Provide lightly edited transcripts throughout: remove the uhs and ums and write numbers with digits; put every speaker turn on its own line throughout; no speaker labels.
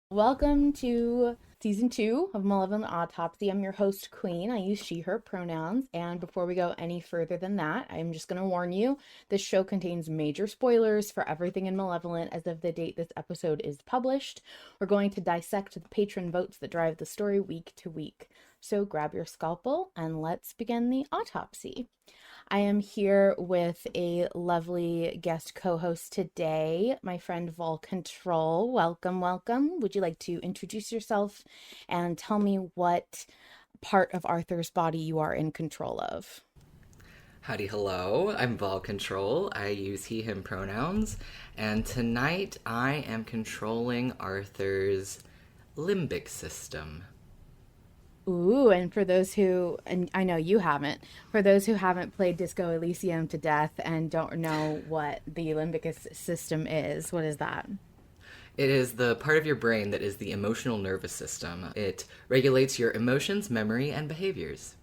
Welcome to season 2 of Malevolent Autopsy. I'm your host, Queen. I use she, her pronouns. And before we go any further than that, I'm just going to warn you, this show contains major spoilers for everything in Malevolent as of the date this episode is published. We're going to dissect the patron votes that drive the story week to week. So grab your scalpel and let's begin the autopsy. I am here with a lovely guest co-host today, my friend Vol Control. Welcome, welcome. Would you like to introduce yourself and tell me what part of Arthur's body you are in control of?
Howdy, hello. I'm Vol Control. I use he, him pronouns. And tonight I am controlling Arthur's limbic system.
Ooh, and for those who, and I know you haven't, for those who haven't played Disco Elysium to death and don't know what the limbic system is, what is that?
It is the part of your brain that is the emotional nervous system. It regulates your emotions, memory, and behaviors.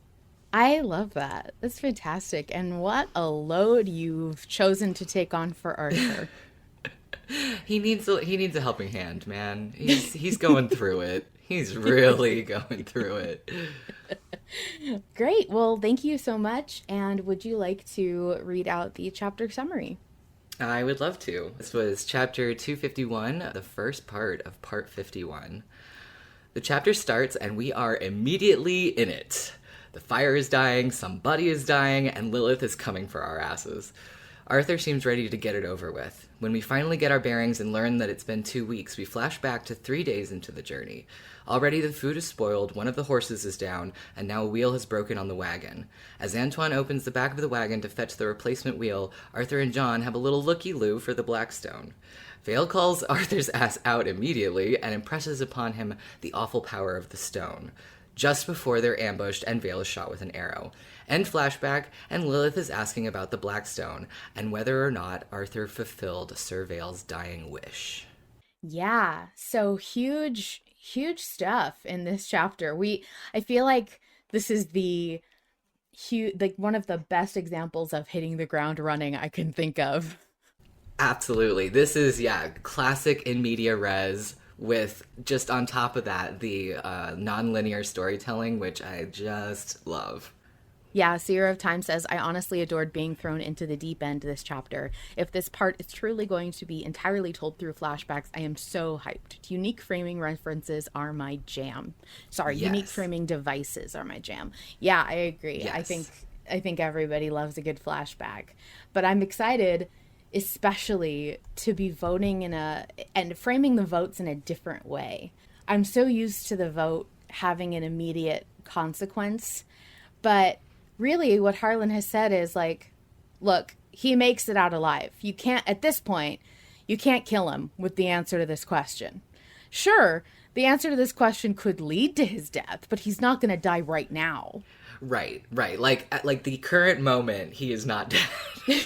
I love that. That's fantastic. And what a load you've chosen to take on for Arthur.
He needs a helping hand, man. He's going through it. He's really going through it.
Great. Well, thank you so much. And would you like to read out the chapter summary?
I would love to. This was chapter 251, the first part of part 51. The chapter starts and we are immediately in it. The fire is dying, somebody is dying, and Lilith is coming for our asses. Arthur seems ready to get it over with. When we finally get our bearings and learn that it's been 2 weeks, we flash back to 3 days into the journey. Already the food is spoiled, one of the horses is down, and now a wheel has broken on the wagon. As Antoine opens the back of the wagon to fetch the replacement wheel, Arthur and John have a little looky-loo for the Blackstone. Vale calls Arthur's ass out immediately and impresses upon him the awful power of the stone. Just before they're ambushed and Vale is shot with an arrow. End flashback, and Lilith is asking about the Blackstone and whether or not Arthur fulfilled Sir Vale's dying wish.
Yeah, so huge stuff in this chapter. I feel like this is like one of the best examples of hitting the ground running I can think of.
Absolutely. This is, classic in media res, with just on top of that, the non-linear storytelling, which I just love.
Yeah, Seer of Time says, I honestly adored being thrown into the deep end this chapter. If this part is truly going to be entirely told through flashbacks, I am so hyped. Unique framing references are my jam. Sorry,
yes.
Unique framing devices are my jam. Yeah, I agree.
Yes.
I think everybody loves a good flashback. But I'm excited, especially to be voting and framing the votes in a different way. I'm so used to the vote having an immediate consequence, but really what Harlan has said is like, look, he makes it out alive. At this point, you can't kill him with the answer to this question. Sure, the answer to this question could lead to his death, but he's not going to die right now.
Right. Like at the current moment, he is not dead.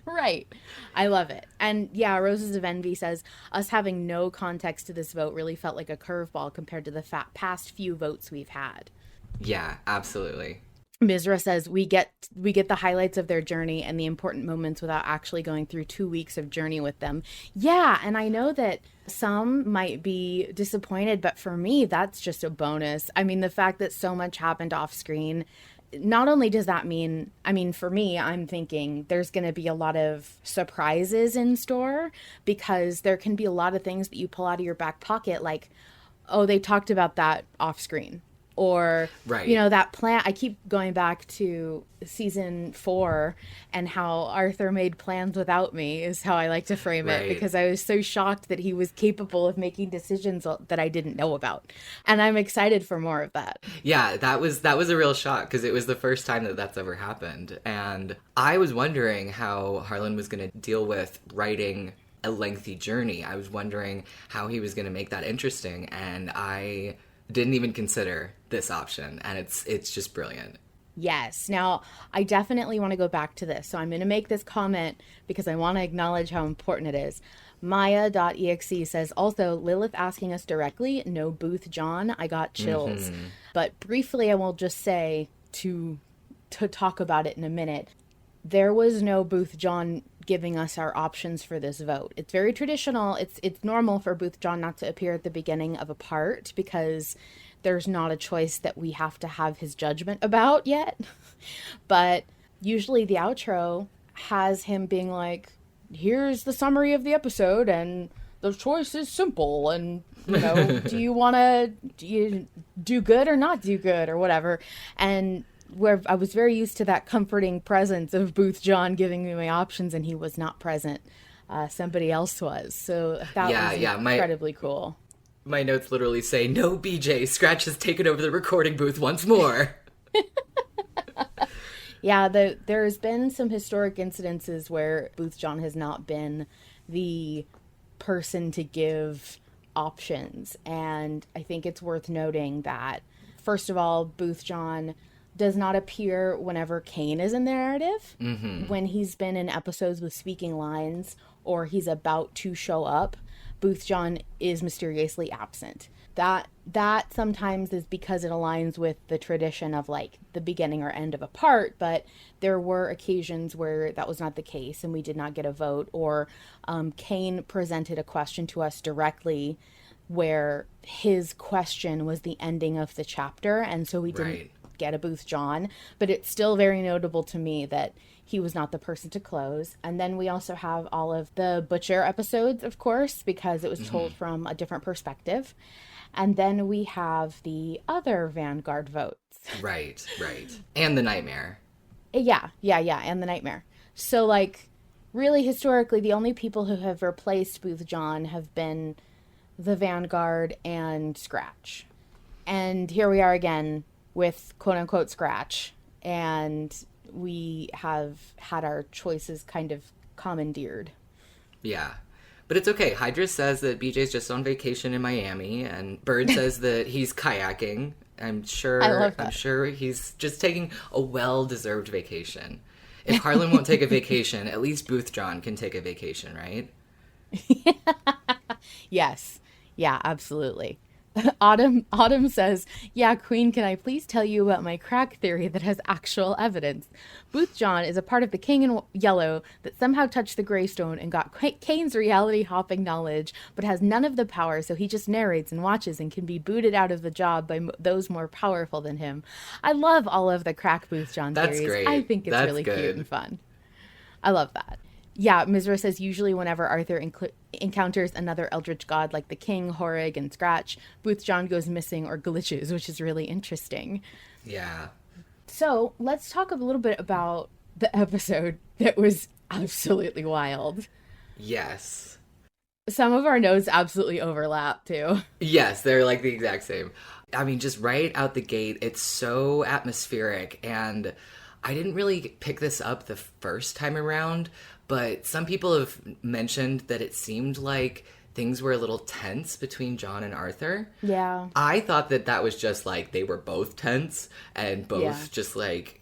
Right. I love it. And yeah, Roses of Envy says, us having no context to this vote really felt like a curveball compared to the past few votes we've had.
Yeah, absolutely.
Mizra says, we get the highlights of their journey and the important moments without actually going through 2 weeks of journey with them. Yeah, and I know that some might be disappointed, but for me, that's just a bonus. I mean, the fact that so much happened off screen, not only does that mean, for me, I'm thinking there's going to be a lot of surprises in store, because there can be a lot of things that you pull out of your back pocket, like, oh, they talked about that off screen. Or,
right.
That plan. I keep going back to season 4 and how Arthur made plans without me is how I like to frame it, because I was so shocked that he was capable of making decisions that I didn't know about. And I'm excited for more of that.
Yeah, that was a real shock, because it was the first time that that's ever happened. And I was wondering how Harlan was going to deal with writing a lengthy journey. I was wondering how he was going to make that interesting. And I didn't even consider this option, and it's just brilliant.
Yes. Now, I definitely want to go back to this. So I'm going to make this comment because I want to acknowledge how important it is. Maya.exe says, also, Lilith asking us directly, no Booth John, I got chills. But briefly, I will just say, to talk about it in a minute, there was no Booth John giving us our options for this vote. It's very traditional. It's normal for Booth John not to appear at the beginning of a part because there's not a choice that we have to have his judgment about yet. But usually the outro has him being like, here's the summary of the episode and the choice is simple, and do you do good or not do good or whatever. And where I was very used to that comforting presence of Booth John giving me my options, and he was not present. Somebody else was. So that was incredibly cool.
My notes literally say, no, BJ, Scratch has taken over the recording booth once more.
Yeah, there's been some historic incidences where Booth John has not been the person to give options. And I think it's worth noting that, first of all, Booth John does not appear whenever Kane is in the narrative. When he's been in episodes with speaking lines or he's about to show up, Booth John is mysteriously absent. That sometimes is because it aligns with the tradition of like the beginning or end of a part, but there were occasions where that was not the case and we did not get a vote, or Kane presented a question to us directly where his question was the ending of the chapter, and so we didn't get a Booth John. But it's still very notable to me that he was not the person to close. And then we also have all of the Butcher episodes, of course, because it was told from a different perspective. And then we have the other Vanguard votes.
Right. And the Nightmare.
Yeah, and the Nightmare. So, like, really historically, the only people who have replaced Booth John have been the Vanguard and Scratch. And here we are again with quote-unquote Scratch. And we have had our choices kind of commandeered.
Yeah. But it's okay. Hydra says that BJ's just on vacation in Miami, and Bird says that he's kayaking. I'm sure he's just taking a well-deserved vacation. If Harlan won't take a vacation, at least Booth John can take a vacation, right?
Yes. Yeah, absolutely. Autumn says, yeah, Queen, can I please tell you about my crack theory that has actual evidence? Booth John is a part of the King in Yellow that somehow touched the Greystone and got Kane's reality-hopping knowledge, but has none of the power, so he just narrates and watches and can be booted out of the job by those more powerful than him. I love all of the crack Booth John theories.
That's great.
I think it's really cute and fun. I love that. Yeah, Mizra says usually whenever Arthur encounters another eldritch god like the King, Horig, and Scratch, Booth John goes missing or glitches, which is really interesting.
Yeah.
So let's talk a little bit about the episode that was absolutely wild.
Yes.
Some of our notes absolutely overlap, too.
Yes, they're like the exact same. I mean, just right out the gate, it's so atmospheric, and I didn't really pick this up the first time around, but some people have mentioned that it seemed like things were a little tense between John and Arthur.
Yeah.
I thought that was just like they were both tense and both just like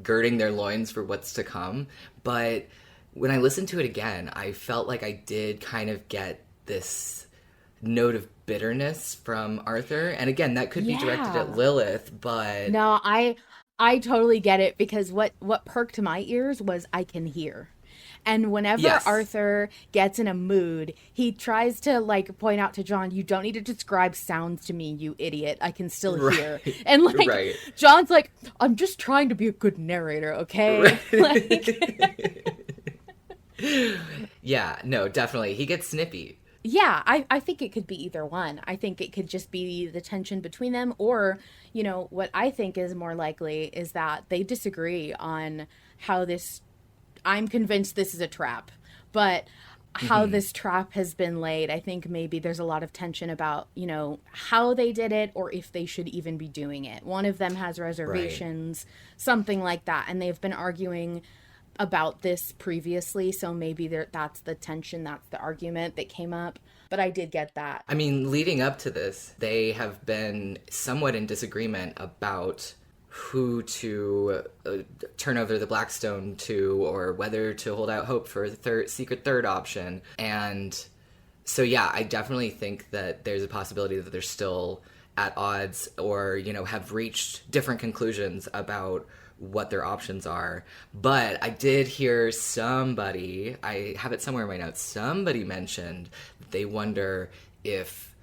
girding their loins for what's to come. But when I listened to it again, I felt like I did kind of get this note of bitterness from Arthur. And again, that could be directed at Lilith, but...
No, I totally get it, because what perked my ears was I can hear. And whenever Arthur gets in a mood, he tries to, like, point out to John, you don't need to describe sounds to me, you idiot. I can still hear. And, like, John's like, I'm just trying to be a good narrator, okay?
Yeah, no, definitely. He gets snippy.
Yeah, I think it could be either one. I think it could just be the tension between them, or, you know, what I think is more likely is that they disagree on how this... I'm convinced this is a trap, but how this trap has been laid, I think maybe there's a lot of tension about, you know, how they did it or if they should even be doing it. One of them has reservations, something like that, and they've been arguing about this previously, so maybe that's the tension, that's the argument that came up. But I did get that.
I mean, leading up to this, they have been somewhat in disagreement about who to turn over the Blackstone to, or whether to hold out hope for the secret third option. And so, yeah, I definitely think that there's a possibility that they're still at odds, or, you know, have reached different conclusions about what their options are. But I did hear somebody, I have it somewhere in my notes, somebody mentioned that they wonder if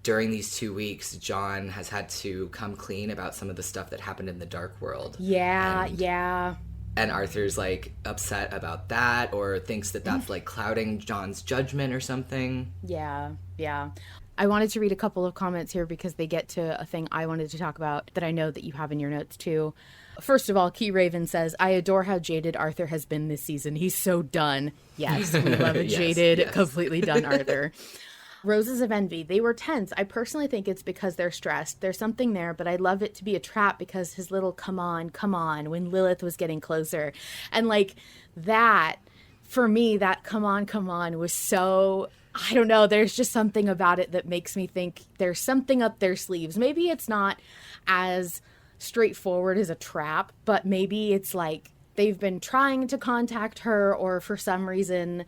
during these 2 weeks, John has had to come clean about some of the stuff that happened in the dark world.
Yeah, yeah.
And Arthur's like upset about that, or thinks that that's like clouding John's judgment or something.
Yeah, yeah. I wanted to read a couple of comments here because they get to a thing I wanted to talk about that I know that you have in your notes too. First of all, Key Raven says, I adore how jaded Arthur has been this season. He's so done. Yes, we love a
Yes,
jaded,
yes.
completely done Arthur. Roses of Envy. They were tense. I personally think it's because they're stressed. There's something there, but I'd love it to be a trap because his little come on, when Lilith was getting closer. And like that, for me, that come on was so, I don't know, there's just something about it that makes me think there's something up their sleeves. Maybe it's not as straightforward as a trap, but maybe it's like they've been trying to contact her, or for some reason,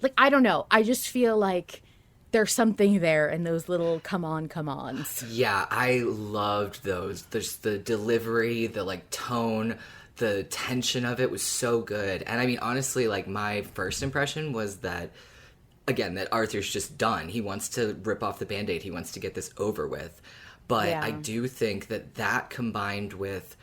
like, I don't know. I just feel like there's something there in those little come ons.
Yeah, I loved those. There's the delivery, the like tone, the tension of it was so good. And I mean, honestly, like my first impression was that, again, that Arthur's just done. He wants to rip off the Band-Aid. He wants to get this over with. But
Yeah.
I do think that that combined with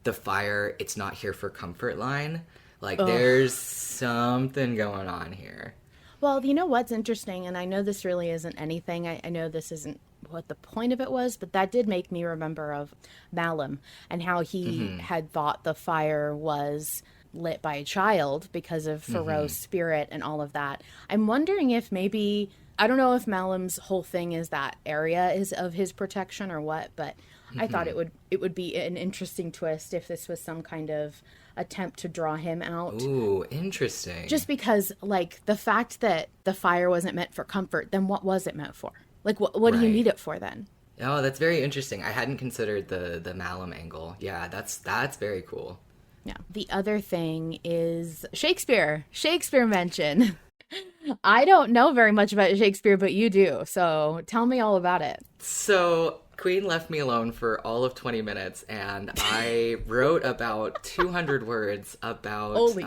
the fire, it's not here for comfort line, like there's something going on here.
Well, you know what's interesting, and I know this really isn't anything. I know this isn't what the point of it was, but that did make me remember of Malum and how he had thought the fire was lit by a child because of Pharaoh's spirit and all of that. I'm wondering if maybe, I don't know if Malum's whole thing is that area is of his protection or what, but I thought it would be an interesting twist if this was some kind of attempt to draw him out.
Ooh, interesting.
Just because, like, the fact that the fire wasn't meant for comfort, then what was it meant for? Like, what do you
Right.
need it for then?
Oh, that's very interesting. I hadn't considered the Malum angle. Yeah, that's very cool.
Yeah. The other thing is Shakespeare mention. I don't know very much about Shakespeare, but you do. So tell me all about it.
So Queen left me alone for all of 20 minutes, and I wrote about 200 words about.
Holy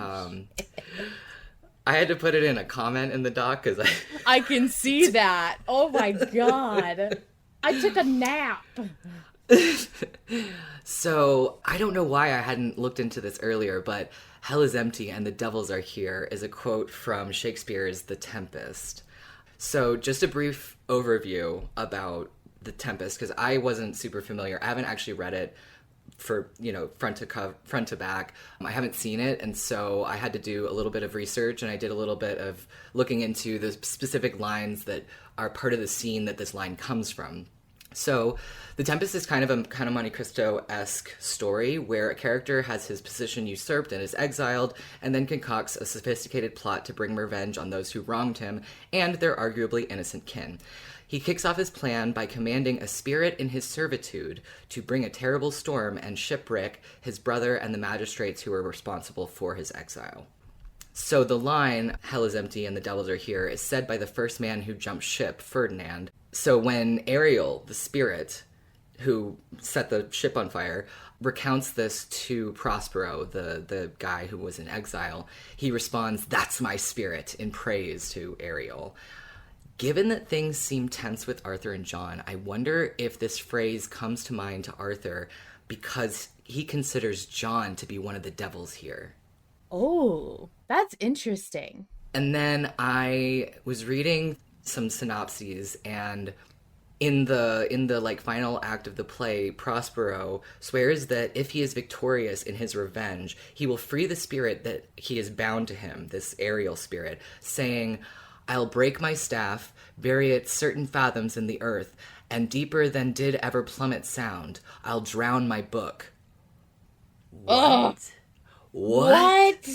I had to put it in a comment in the doc because
I can see that. Oh my God. I took a nap.
So I don't know why I hadn't looked into this earlier, but "Hell is empty and the devils are here" is a quote from Shakespeare's The Tempest. So just a brief overview about The Tempest, because I wasn't super familiar. I haven't actually read it for, you know, front to back. I haven't seen it, and so I had to do a little bit of research, and I did a little bit of looking into the specific lines that are part of the scene that this line comes from. So, The Tempest is kind of a Monte Cristo-esque story where a character has his position usurped and is exiled, and then concocts a sophisticated plot to bring revenge on those who wronged him and their arguably innocent kin. He kicks off his plan by commanding a spirit in his servitude to bring a terrible storm and shipwreck his brother and the magistrates who were responsible for his exile. So the line, "Hell is empty and the devils are here," is said by the first man who jumped ship, Ferdinand. So when Ariel, the spirit who set the ship on fire, recounts this to Prospero, the guy who was in exile, he responds, "That's my spirit," in praise to Ariel. Given that things seem tense with Arthur and John, I wonder if this phrase comes to mind to Arthur because he considers John to be one of the devils here.
Oh, that's interesting.
And then I was reading some synopses, and in the like final act of the play, Prospero swears that if he is victorious in his revenge, he will free the spirit that he is bound to him, this Ariel spirit, saying, "I'll break my staff, bury it certain fathoms in the earth, and deeper than did ever plummet sound, I'll drown my book."
Ugh.
What?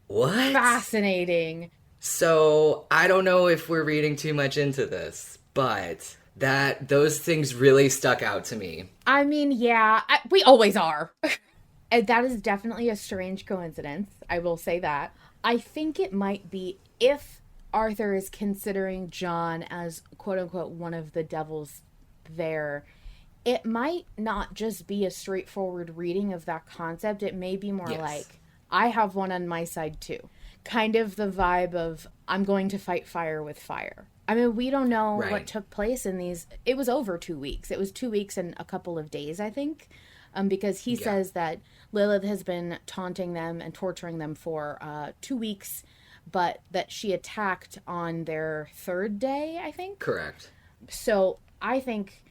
What?
Fascinating.
So, I don't know if we're reading too much into this, but Those things really stuck out to me.
I mean, yeah, we always are. And that is definitely a strange coincidence. I will say that. I think it might be if Arthur is considering John as quote unquote one of the devils there, it might not just be a straightforward reading of that concept. It may be more like, I have one on my side too. Kind of the vibe of, I'm going to fight fire with fire. I mean, we don't know what took place in these. It was over 2 weeks. It was 2 weeks and a couple of days, I think. Because he says that Lilith has been taunting them and torturing them for 2 weeks, but that she attacked on their third day, I think.
Correct.
So I think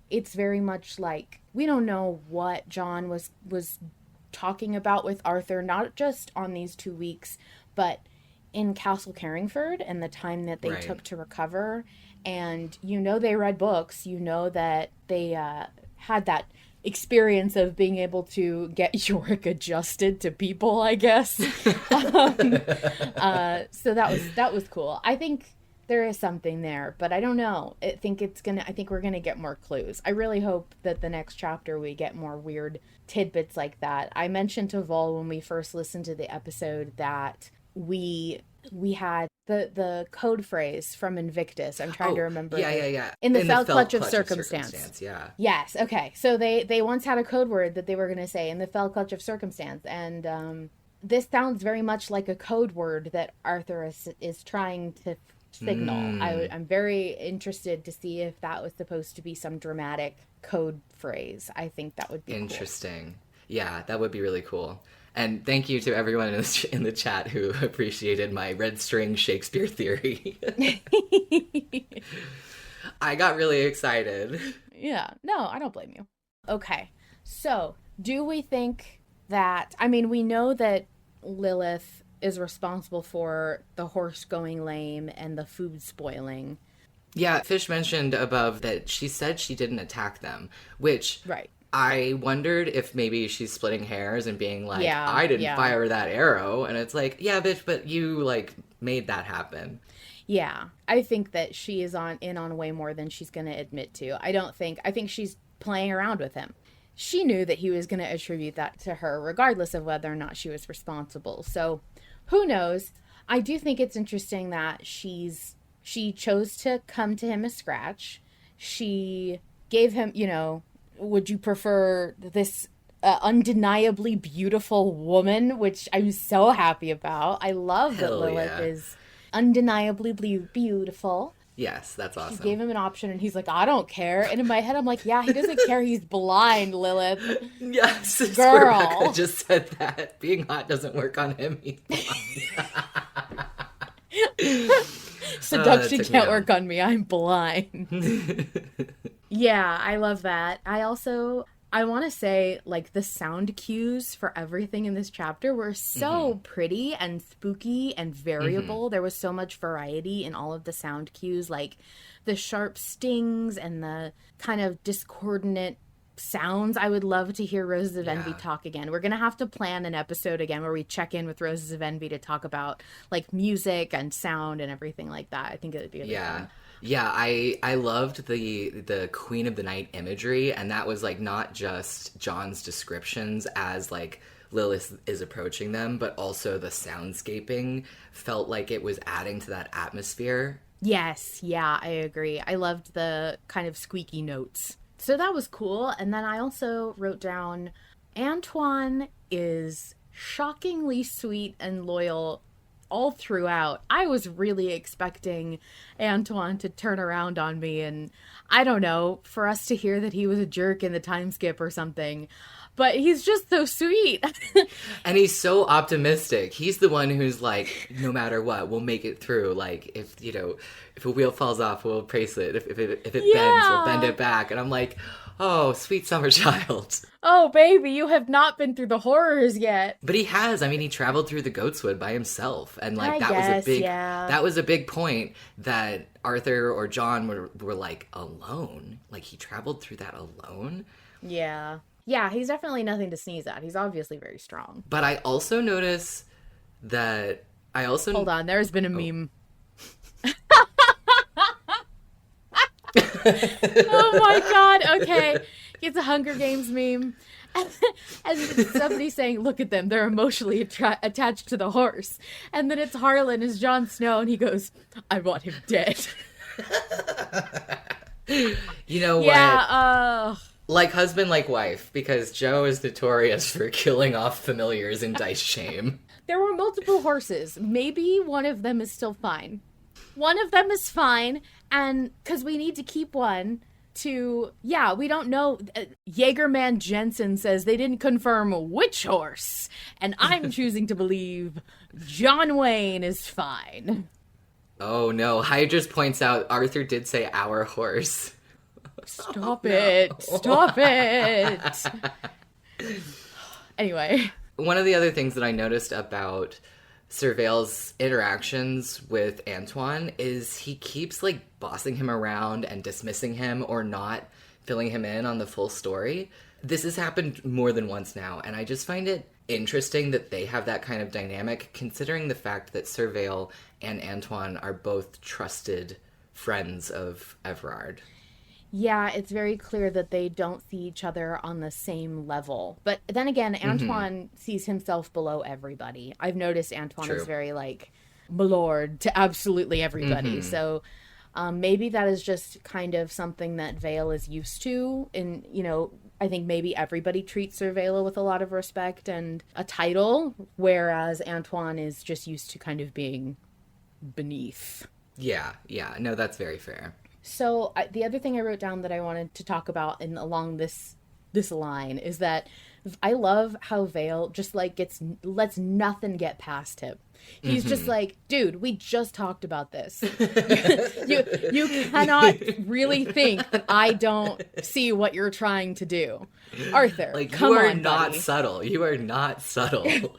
it's very much like, we don't know what John was talking about with Arthur, not just on these 2 weeks, but in Castle Carringford and the time that they took to recover. And they read books, that they had that experience of being able to get Yorick adjusted to people, I guess. So that was cool. I think there is something there, but I don't know. I think we're gonna get more clues. I really hope that the next chapter we get more weird tidbits like that. I mentioned to Vol when we first listened to the episode that we had the code phrase from Invictus. I'm trying to remember.
Yeah.
In the fell clutch of circumstance.
Yeah.
Yes. Okay. So they once had a code word that they were going to say in the fell clutch of circumstance, and this sounds very much like a code word that Arthur is trying to signal. I'm very interested to see if that was supposed to be some dramatic code phrase. I think that would be
interesting. Cool. Yeah, that would be really cool. And thank you to everyone in the chat who appreciated my red string Shakespeare theory. I got really excited.
Yeah. No, I don't blame you. Okay. So, do we think that... I mean, we know that Lilith is responsible for the horse going lame and the food spoiling.
Yeah, Fish mentioned above that she said she didn't attack them, which...
Right.
I wondered if maybe she's splitting hairs and being like, I didn't fire that arrow. And it's like, yeah, bitch, but you, made that happen.
Yeah. I think that she is in on way more than she's going to admit to. I think she's playing around with him. She knew that he was going to attribute that to her, regardless of whether or not she was responsible. So, who knows? I do think it's interesting that she chose to come to him as Scratch. She gave him, would you prefer this undeniably beautiful woman, which I'm so happy about. I love that Lilith is undeniably beautiful.
Yes, that's awesome.
She gave him an option and he's like, I don't care. And in my head, I'm like, yeah, he doesn't care. He's blind, Lilith.
Yes,
girl.
Rebecca just said that. Being hot doesn't work on him. He's blind.
Seduction can't work on me. I'm blind. Yeah, I love that. I want to say, the sound cues for everything in this chapter were so pretty and spooky and variable. There was so much variety in all of the sound cues, like the sharp stings and the kind of discordant sounds. I would love to hear Roses of Envy talk again. We're going to have to plan an episode again where we check in with Roses of Envy to talk about, music and sound and everything like that. I think it would be really fun.
Yeah, I loved the Queen of the Night imagery, and that was not just John's descriptions as Lilith is approaching them, but also the soundscaping felt like it was adding to that atmosphere.
Yes, yeah, I agree. I loved the kind of squeaky notes. So that was cool. And then I also wrote down Antoine is shockingly sweet and loyal all throughout. I was really expecting Antoine to turn around on me and, I don't know, for us to hear that he was a jerk in the time skip or something. But he's just so sweet.
And he's so optimistic. He's the one who's no matter what, we'll make it through. If a wheel falls off, we'll brace it. If it bends, we'll bend it back. And I'm like, oh, sweet summer child.
Oh, baby, you have not been through the horrors yet.
But he has. I mean, he traveled through the Goatswood by himself. And that was a big point that Arthur or John were alone. He traveled through that alone.
Yeah. Yeah, he's definitely nothing to sneeze at. He's obviously very strong.
But I also notice that
Hold on, there's been a meme. Oh my God. Okay. It's a Hunger Games meme. And somebody saying, look at them, they're emotionally attached to the horse. And then it's Harlan as Jon Snow, and he goes, I want him dead.
You know what?
Yeah,
Like husband, like wife, because Joe is notorious for killing off familiars in Dice Shame.
there were multiple horses. Maybe one of them is still fine. One of them is fine, and because we need to keep one to, yeah, we don't know. Jaegerman Jensen says they didn't confirm which horse, and I'm choosing to believe John Wayne is fine.
Oh no, Hydras points out Arthur did say our horse.
Stop it. Stop it. Anyway.
One of the other things that I noticed about Surveil's interactions with Antoine is he keeps like bossing him around and dismissing him or not filling him in on the full story. This has happened more than once now, and I just find it interesting that they have that kind of dynamic, considering the fact that Surveil and Antoine are both trusted friends of Everard.
Yeah, it's very clear that they don't see each other on the same level. But then again, Antoine sees himself below everybody. I've noticed Antoine is very, like, milord to absolutely everybody. So maybe that is just kind of something that Vale is used to. And, you know, I think maybe everybody treats Sir Vela with a lot of respect and a title, whereas Antoine is just used to kind of being beneath.
Yeah. No, that's very fair.
So the other thing I wrote down that I wanted to talk about along this line is that I love how Vale just like lets nothing get past him. He's just like, dude, we just talked about this. you cannot really think that I don't see what you're trying to do. Arthur,
like,
come on,
you are not
buddy.
subtle. You are not subtle.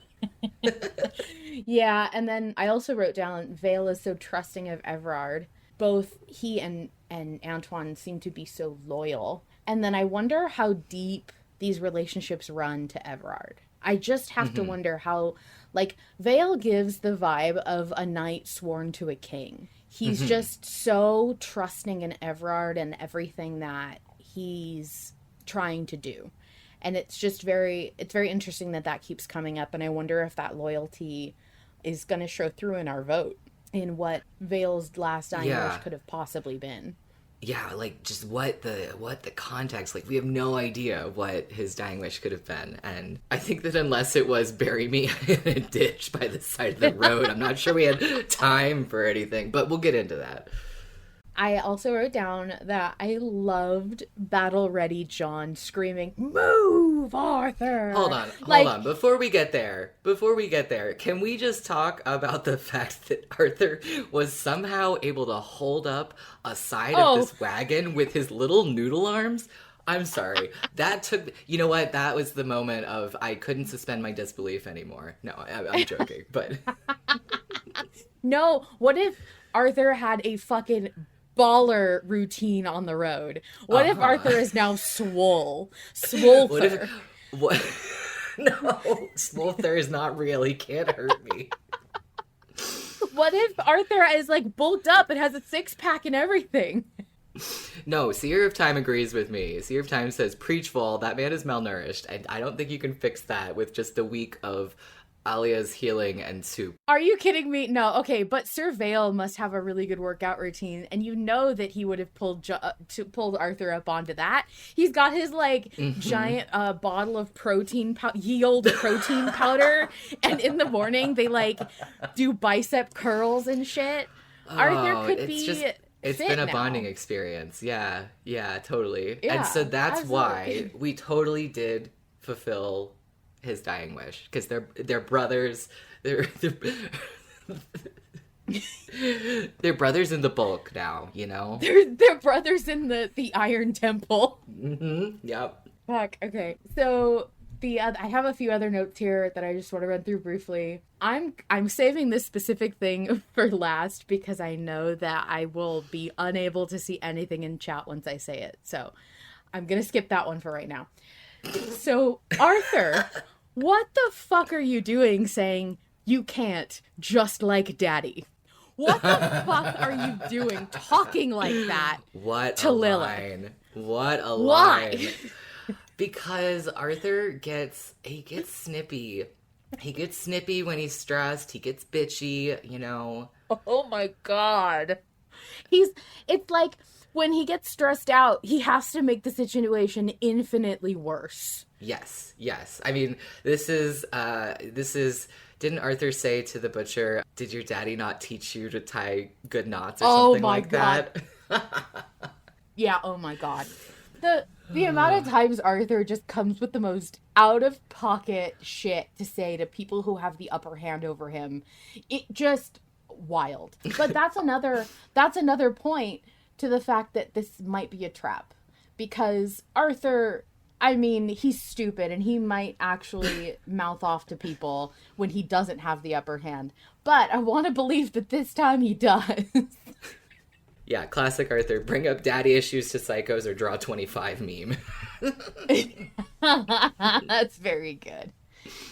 Yeah, and then I also wrote down Vale is so trusting of Everard. Both he and Antoine seem to be so loyal. And then I wonder how deep these relationships run to Everard. I just have to wonder how, like, Vale gives the vibe of a knight sworn to a king. He's just so trusting in Everard and everything that he's trying to do. And it's just very interesting that keeps coming up. And I wonder if that loyalty is going to show through in our vote in what Vale's last dying wish could have possibly been.
Yeah, like, just what the context, like, we have no idea what his dying wish could have been. And I think that unless it was bury me in a ditch by the side of the road, I'm not sure we had time for anything, but we'll get into that.
I also wrote down that I loved Battle Ready John screaming, "Move, Arthur!"
Hold on. Before we get there, can we just talk about the fact that Arthur was somehow able to hold up a side of this wagon with his little noodle arms? I'm sorry. That took... You know what? That was the moment of I couldn't suspend my disbelief anymore. No, I'm joking, but...
No, what if Arthur had a fucking baller routine on the road? What if Arthur is now Swolfer?
What? No, Swolfer is not real. He can't hurt me.
What if Arthur is like bulked up and has a six-pack and everything?
No, Seer of Time agrees with me. Seer of Time says, preach Vol, that man is malnourished, and I don't think you can fix that with just a week of Alia's healing and soup.
Are you kidding me? No, okay, but Sir Vale must have a really good workout routine, and you know that he would have pulled Arthur up onto that. He's got his, like, giant bottle of yield protein powder, and in the morning they, like, do bicep curls and shit. Arthur could be...
It's been a bonding experience. Yeah, totally.
Yeah,
and so that's
absolutely.
why we totally did fulfill his dying wish, because they're brothers. They're brothers in the bulk now, you know?
They're brothers in the Iron Temple.
Yep.
Fuck, okay. So I have a few other notes here that I just want to run through briefly. I'm saving this specific thing for last because I know that I will be unable to see anything in chat once I say it. So I'm going to skip that one for right now. So, Arthur, what the fuck are you doing saying you can't just like daddy? What the fuck are you doing talking like that
What
to
a
Lilith?
line. What a
Why?
line. Because Arthur gets snippy. He gets snippy when he's stressed. He gets bitchy, you know.
Oh my god. It's like when he gets stressed out, he has to make the situation infinitely worse.
Yes, yes. I mean, this is, didn't Arthur say to the butcher, did your daddy not teach you to tie good knots or something like that?
Yeah, oh my god. The amount of times Arthur just comes with the most out of pocket shit to say to people who have the upper hand over him. It just wild. But that's another point to the fact that this might be a trap. Because Arthur, I mean, he's stupid and he might actually mouth off to people when he doesn't have the upper hand. But I want to believe that this time he does.
Yeah, classic Arthur. Bring up daddy issues to psychos or draw 25 meme.
That's very good.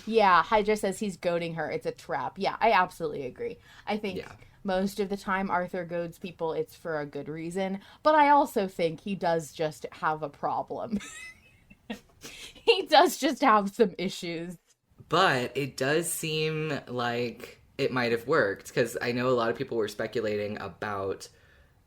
Yeah, Hydra says he's goading her. It's a trap. Yeah, I absolutely agree. I think most of the time Arthur goads people, it's for a good reason. But I also think he does just have a problem. He does just have some issues.
But it does seem like it might have worked, because I know a lot of people were speculating about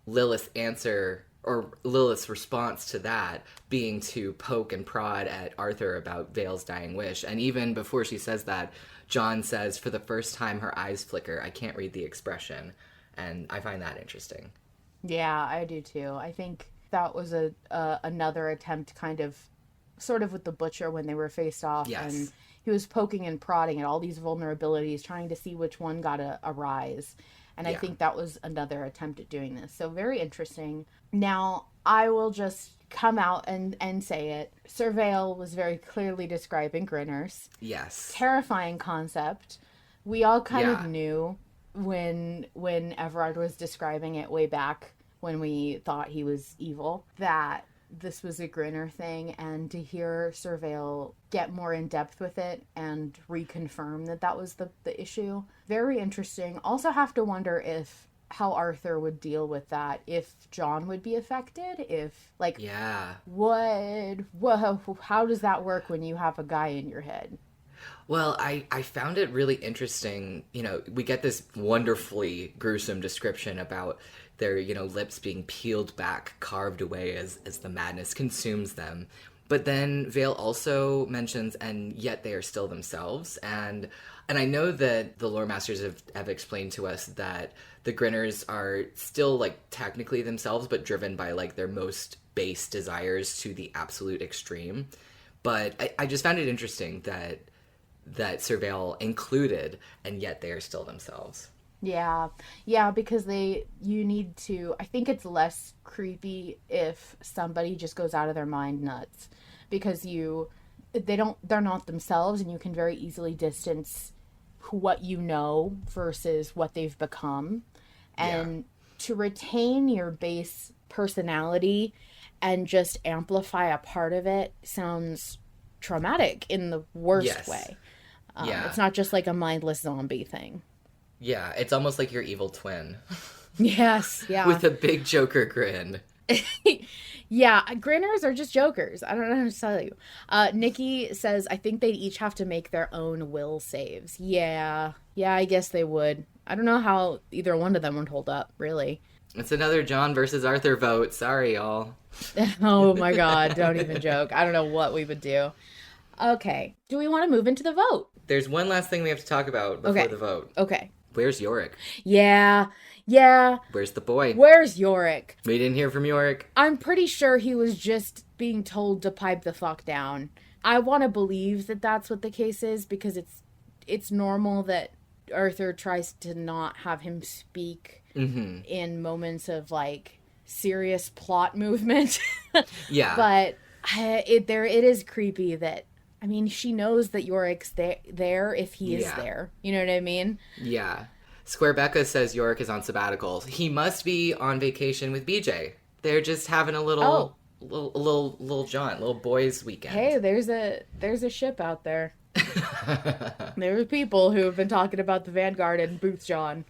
Lilith's answer, or Lilith's response to that, being to poke and prod at Arthur about Vale's dying wish. And even before she says that, John says, for the first time her eyes flicker. I can't read the expression. And I find that interesting.
Yeah, I do too. I think that was another attempt kind of sort of with the butcher when they were faced off.
Yes.
And he was poking and prodding at all these vulnerabilities, trying to see which one got a rise. And I think that was another attempt at doing this. So very interesting. Now, I will just come out and say it. Surveil was very clearly describing Grinners.
Yes.
Terrifying concept. We all kind of knew when Everard was describing it way back when we thought he was evil, that this was a Grinner thing, and to hear Surveil get more in depth with it and reconfirm that was the issue. Very interesting. Also have to wonder how Arthur would deal with that, if John would be affected, if how does that work when you have a guy in your head?
Well, I found it really interesting. You know, we get this wonderfully gruesome description about their, lips being peeled back, carved away as the madness consumes them. But then Vale also mentions, and yet they are still themselves. And I know that the lore masters have explained to us that the Grinners are still, technically themselves, but driven by, their most base desires to the absolute extreme. But I just found it interesting that Surveil included, and yet they are still themselves.
Yeah, because I think it's less creepy if somebody just goes out of their mind nuts, because they're not themselves, and you can very easily distance what you know versus what they've become. And to retain your base personality and just amplify a part of it sounds traumatic in the worst way. It's not just like a mindless zombie thing.
Yeah, it's almost like your evil twin.
Yes, yeah.
With a big Joker grin.
Yeah, Grinners are just jokers. I don't know how to tell you. Nikki says, I think they'd each have to make their own will saves. Yeah, I guess they would. I don't know how either one of them would hold up, really.
It's another John versus Arthur vote. Sorry, y'all.
Oh my god, don't even joke. I don't know what we would do. Okay, do we want to move into the vote?
There's one last thing we have to talk about before the vote.
Okay.
Where's Yorick?
Yeah.
Where's the boy?
Where's Yorick?
We didn't hear from Yorick.
I'm pretty sure he was just being told to pipe the fuck down. I want to believe that that's what the case is, because it's normal that Arthur tries to not have him speak in moments of serious plot movement.
Yeah.
But it is creepy that, I mean, she knows that Yorick's there if he is there. You know what I mean?
Yeah. Square Becca says Yorick is on sabbatical. He must be on vacation with BJ. They're just having a little jaunt, little boys weekend.
Hey, there's a ship out there. There are people who have been talking about the Vanguard and Booth John.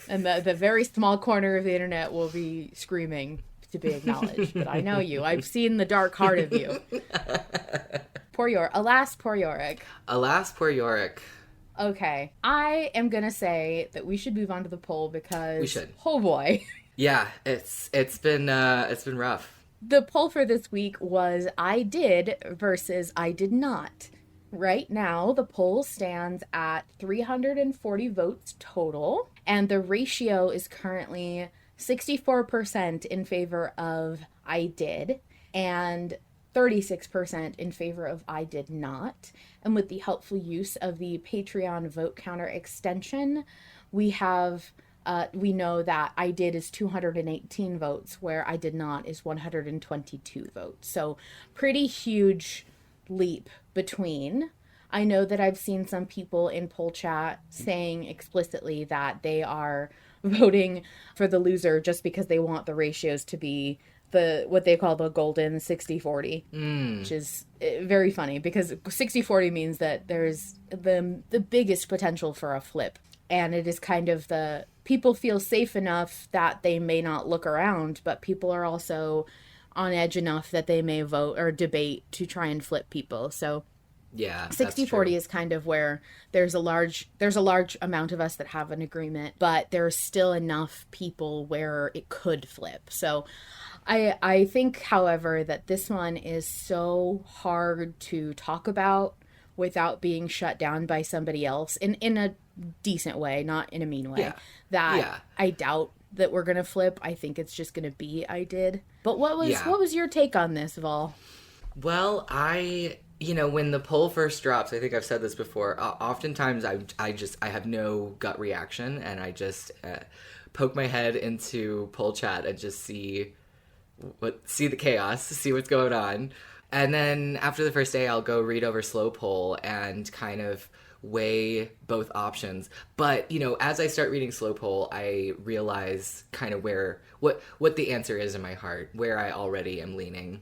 And the very small corner of the internet will be screaming to be acknowledged. But I know you. I've seen the dark heart of you. Alas, poor Yorick.
Alas, poor Yorick.
Okay. I am going to say that we should move on to the poll because...
We should.
Oh boy.
Yeah, it's been rough.
The poll for this week was I did versus I did not. Right now, the poll stands at 340 votes total, and the ratio is currently 64% in favor of I did, and 36% in favor of I did not. And with the helpful use of the Patreon vote counter extension, we know that I did is 218 votes, where I did not is 122 votes. So pretty huge leap between. I know that I've seen some people in poll chat saying explicitly that they are voting for the loser just because they want the ratios to be what they call the golden 60-40, which is very funny because 60-40 means that there's the biggest potential for a flip. And it is kind of people feel safe enough that they may not look around, but people are also on edge enough that they may vote or debate to try and flip people. So
yeah,
60-40 is kind of where there's a large amount of us that have an agreement, but there's still enough people where it could flip. So I think, however, that this one is so hard to talk about without being shut down by somebody else in a decent way, not in a mean way, I doubt that we're going to flip. I think it's just going to be I did. But what was your take on this, Vol?
Well, when the poll first drops, I think I've said this before, oftentimes I have no gut reaction, and I just poke my head into poll chat and just see the chaos, see what's going on. And then after the first day, I'll go read over Slow Poll and kind of weigh both options. But, as I start reading Slow Poll, I realize kind of what the answer is in my heart, where I already am leaning.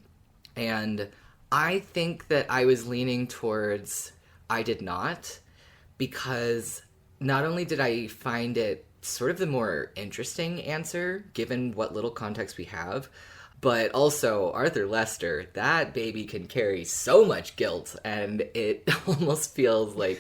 And I think that I was leaning towards I did not, because not only did I find it sort of the more interesting answer, given what little context we have, but also Arthur Lester, that baby can carry so much guilt, and it almost feels like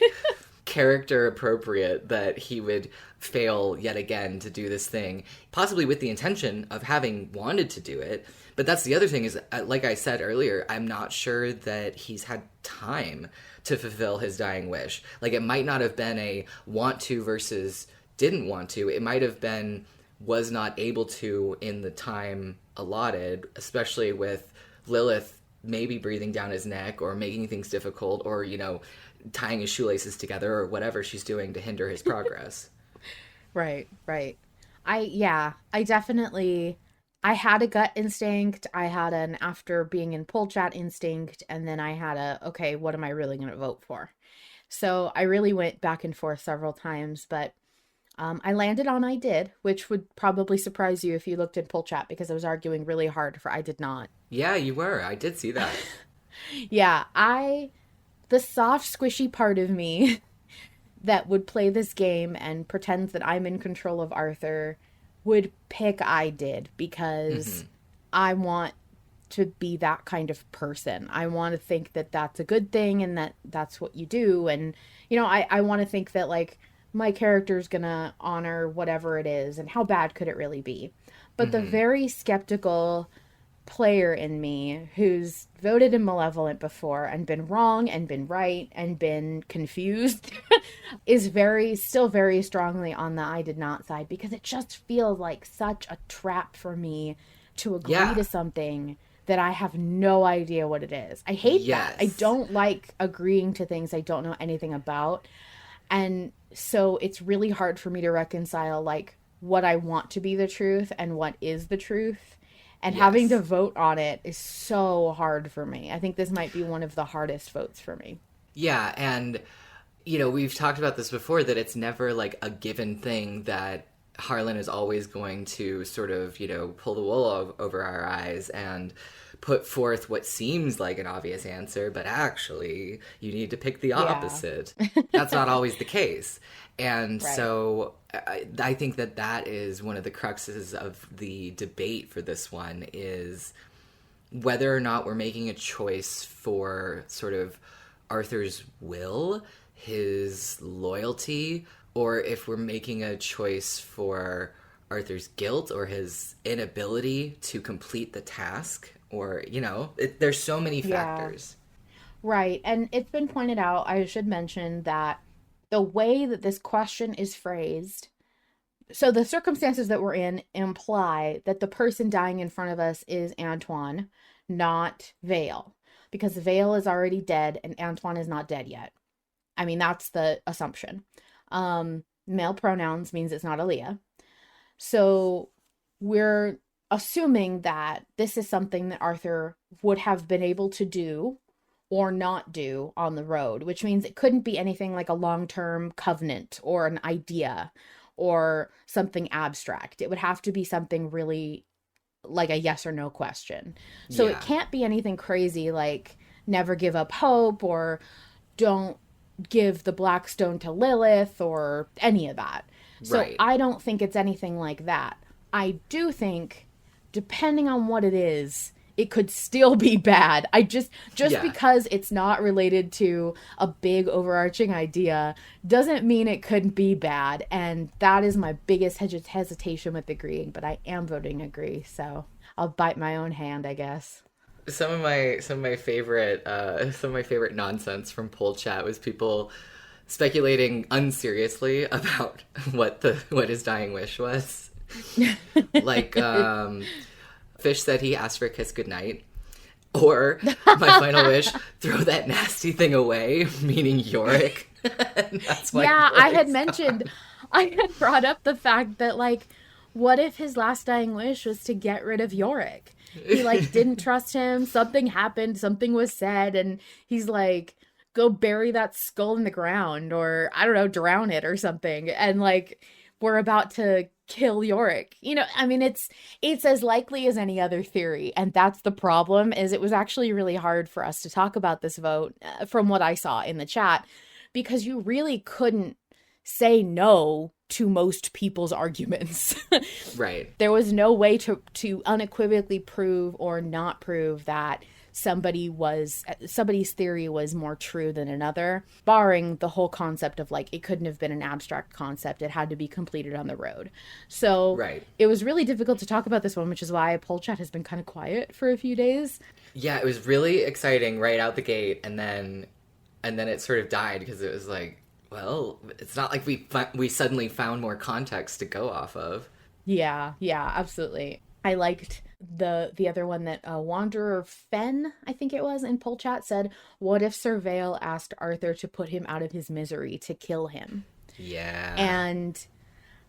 character appropriate that he would fail yet again to do this thing, possibly with the intention of having wanted to do it. But that's the other thing is, like I said earlier, I'm not sure that he's had time to fulfill his dying wish. Like, it might not have been a want to versus didn't want to. It might have been was not able to in the time allotted, especially with Lilith maybe breathing down his neck or making things difficult or, tying his shoelaces together or whatever she's doing to hinder his progress.
Right. I definitely, I had a gut instinct. I had an after being in poll chat instinct. And then I had okay, what am I really going to vote for? So I really went back and forth several times, but I landed on I did, which would probably surprise you if you looked at poll chat because I was arguing really hard for I did not.
Yeah, you were. I did see that.
Yeah, the soft, squishy part of me that would play this game and pretends that I'm in control of Arthur would pick I did because I want to be that kind of person. I want to think that that's a good thing and that that's what you do. And, I want to think that, like, my character's gonna honor whatever it is, and how bad could it really be? But the very skeptical player in me who's voted in Malevolent before and been wrong and been right and been confused is still very strongly on the I did not side, because it just feels like such a trap for me to agree to something that I have no idea what it is. I hate that. I don't like agreeing to things I don't know anything about. And so it's really hard for me to reconcile, like, what I want to be the truth and what is the truth. And having to vote on it is so hard for me. I think this might be one of the hardest votes for me.
Yeah, and, we've talked about this before, that it's never, like, a given thing that Harlan is always going to sort of, pull the wool over our eyes and put forth what seems like an obvious answer, but actually you need to pick the
Yeah.
opposite. That's not always the case. And
Right.
so I think that that is one of the cruxes of the debate for this one, is whether or not we're making a choice for sort of Arthur's will, his loyalty, or if we're making a choice for Arthur's guilt or his inability to complete the task. Or, there's so many
Yeah.
factors.
Right. And it's been pointed out, I should mention that the way that this question is phrased, so the circumstances that we're in imply that the person dying in front of us is Antoine, not Vale, because Vale is already dead and Antoine is not dead yet. I mean, that's the assumption. Male pronouns means it's not Aaliyah. So we're assuming that this is something that Arthur would have been able to do or not do on the road, which means it couldn't be anything like a long-term covenant or an idea or something abstract. It would have to be something really like a yes or no question. So it
Yeah,
can't be anything crazy like never give up hope or don't give the black stone to Lilith or any of that. So
right.
I don't think it's anything like that. I do think, depending on what it is, it could still be bad. Just
Yeah.
because it's not related to a big overarching idea doesn't mean it couldn't be bad. And that is my biggest hesitation with agreeing, but I am voting agree. So I'll bite my own hand, I guess.
Some of my favorite nonsense from poll chat was people speculating unseriously about what his dying wish was. Like, Fish said he asked for a kiss goodnight. Or, my final wish, throw that nasty thing away, meaning Yorick. And that's why
Yeah,
Yorick's gone.
I had brought up the fact that, like, what if his last dying wish was to get rid of Yorick? He, like, didn't trust him. Something happened. Something was said. And he's like, go bury that skull in the ground or, I don't know, drown it or something. And, like, we're about to kill Yorick. I mean, it's as likely as any other theory. And that's the problem, is it was actually really hard for us to talk about this vote, from what I saw in the chat, because you really couldn't say no to most people's arguments.
Right.
There was no way to unequivocally prove or not prove that somebody's theory was more true than another, barring the whole concept of, like, it couldn't have been an abstract concept, it had to be completed on the road. So
Right.
it was really difficult to talk about this one, which is why poll chat has been kind of quiet for a few days.
Yeah, it was really exciting right out the gate, and then it sort of died because it was like, well, it's not like we suddenly found more context to go off of.
Yeah, absolutely. I liked the other one that Wanderer Fen, I think it was, in poll chat said, "What if Sir Vale asked Arthur to put him out of his misery, to kill him?"
Yeah.
And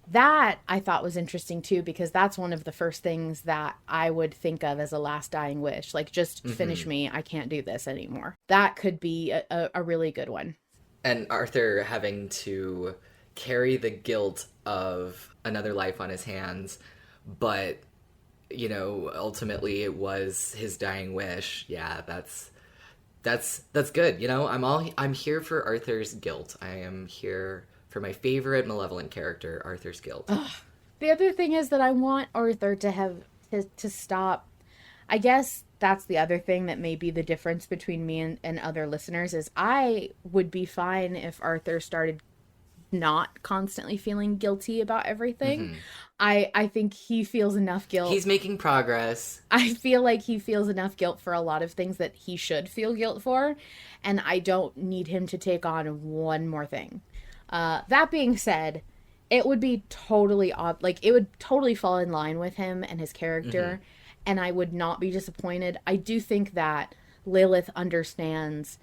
that I thought was interesting too, because that's one of the first things that I would think of as a last dying wish. Like, just finish me. I can't do this anymore. That could be a really good one.
And Arthur having to carry the guilt of another life on his hands, but ultimately it was his dying wish. Yeah, that's good. I'm here for Arthur's guilt. I am here for my favorite malevolent character, Arthur's guilt.
The other thing is that I want Arthur to stop. I guess that's the other thing that may be the difference between me and other listeners, is I would be fine if Arthur started not constantly feeling guilty about everything. I think he feels enough guilt.
He's making progress.
I feel like he feels enough guilt for a lot of things that he should feel guilt for, and I don't need him to take on one more thing. That being said, it would be totally like, it would totally fall in line with him and his character, and I would not be disappointed. I do think that Lilith understands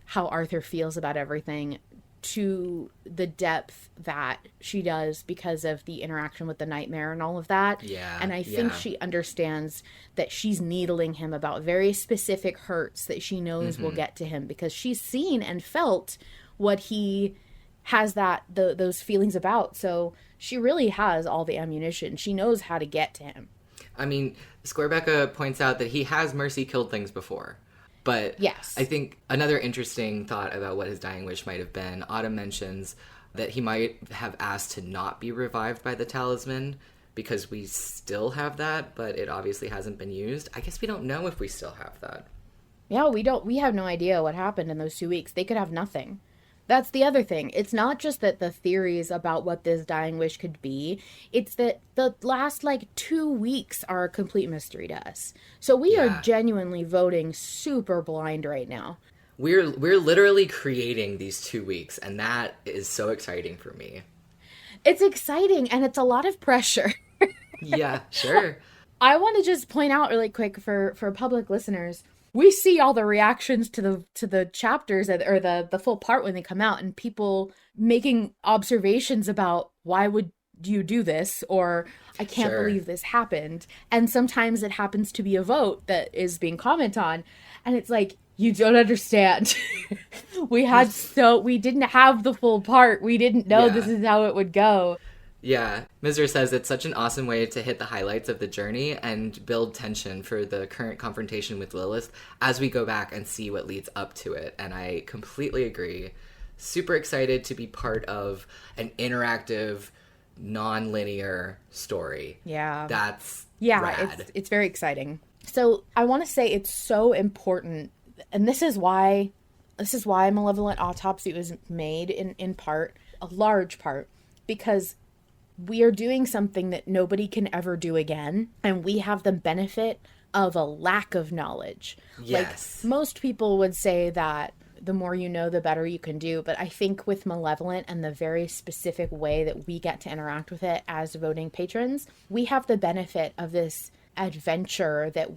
how Arthur feels about everything to the depth that she does, because of the interaction with the nightmare and all of that.
Yeah,
And I think
yeah.
she understands that she's needling him about very specific hurts that she knows will get to him, because she's seen and felt what he has those feelings about. So she really has all the ammunition. She knows how to get to him.
I mean, Squarebecca points out that he has Mercy killed things before. But
Yes.
I think another interesting thought about what his dying wish might have been, Autumn mentions that he might have asked to not be revived by the talisman because we still have that, but it obviously hasn't been used. I guess we don't know if we still have that.
Yeah, we have no idea what happened in those 2 weeks. They could have nothing. That's the other thing. It's not just that the theories about what this dying wish could be, it's that the last like 2 weeks are a complete mystery to us. So we are
Yeah.
genuinely voting super blind right now.
We're literally creating these 2 weeks, and that is so exciting for me.
It's exciting and it's a lot of pressure.
Yeah, sure.
I want to just point out really quick for public listeners, we see all the reactions to the chapters or the full part when they come out, and people making observations about why would you do this, or I can't
Sure.
believe this happened. And sometimes it happens to be a vote that is being commented on, and it's like, you don't understand. We didn't have the full part. We didn't know
Yeah.
this is how it would go.
Yeah, Mizra says it's such an awesome way to hit the highlights of the journey and build tension for the current confrontation with Lilith as we go back and see what leads up to it. And I completely agree. Super excited to be part of an interactive, non-linear story.
Yeah.
That's
Yeah,
rad.
it's very exciting. So I want to say it's so important, and this is why Malevolent Autopsy was made in part, a large part, because we are doing something that nobody can ever do again, and we have the benefit of a lack of knowledge.
Yes.
Like, most people would say that the more you know, the better you can do. But I think with Malevolent and the very specific way that we get to interact with it as voting patrons, we have the benefit of this adventure that